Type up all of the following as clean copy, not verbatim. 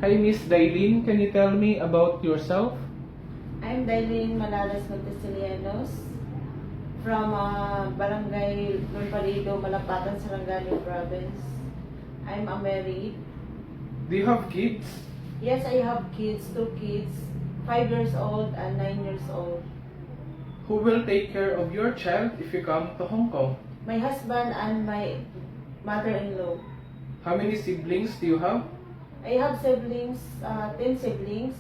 Hi, Miss Dailin. Can you tell me about yourself? I'm Dailin Malalas Montesilianos from Barangay Lulpalido, Malapatan, Sarangani Province. I'm a married. Do you have kids? Yes, I have kids, 2 kids, 5 years old and 9 years old. Who will take care of your child if you come to Hong Kong? My husband and my mother-in-law. How many siblings do you have? I have siblings, 10 siblings,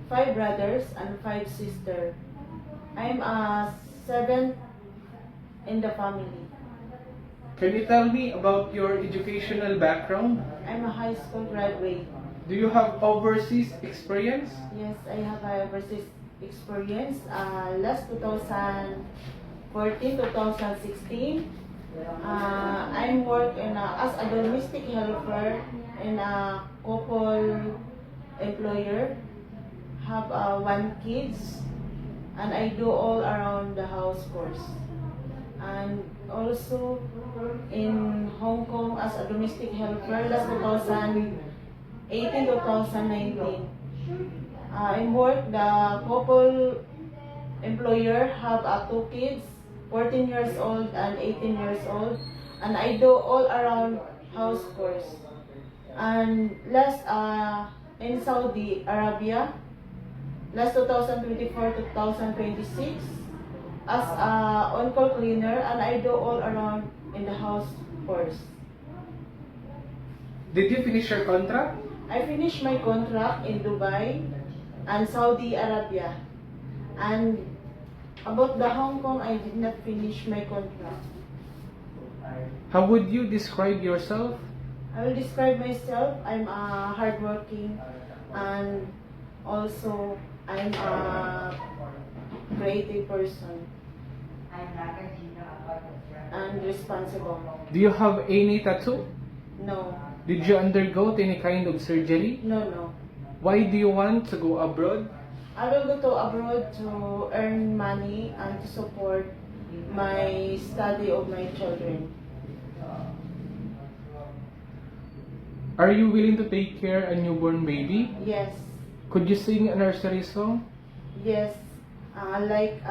5 brothers and 5 sisters. I'm seventh in the family. Can you tell me about your educational background? I'm a high school graduate. Do you have overseas experience? Yes, I have a overseas experience. Last 2014, 2016, I'm working as a domestic helper in a couple employer. Have 1 kids, and I do all around the house course. And also in Hong Kong as a domestic helper last 2018 2019. I work the couple employer have 2 kids, 14 years old and 18 years old, and I do all around house course. And last in Saudi Arabia, last 2024 to 2026 as on-call cleaner, and I do all around in the house course. Did you finish your contract? I finished my contract in Dubai and Saudi Arabia. And about the Hong Kong, I did not finish my contract. How would you describe yourself? I will describe myself. I'm a hardworking, and also I'm a creative person and responsible. Do you have any tattoo? No, Did you undergo any kind of surgery? no. Why do you want to go abroad? I will go to abroad to earn money and to support my study of my children. Are you willing to take care a newborn baby? Yes, Could you sing a nursery song? yes. Like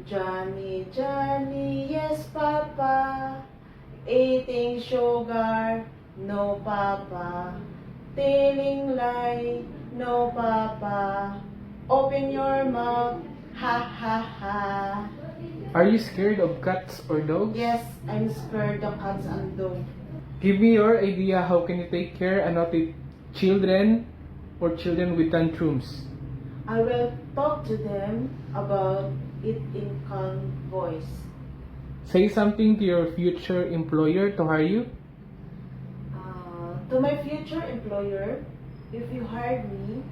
Johnny, Johnny, yes, Papa. Eating sugar, no, Papa. Telling lie, no, Papa. Open your mouth, ha, ha, ha. Are you scared of cats or dogs? Yes, I'm scared of cats and dogs. Give me your idea how can you take care of naughty children or children with tantrums. I will talk to them about it in calm voice. Say something to your future employer to hire you. To my future employer, if you hire me,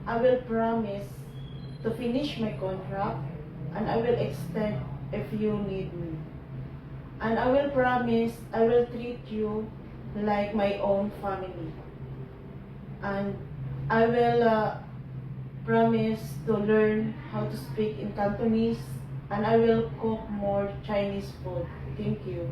I will promise to finish my contract, and I will extend if you need me. And I will promise I will treat you like my own family. And I will promise to learn how to speak in Cantonese, and I will cook more Chinese food. Thank you.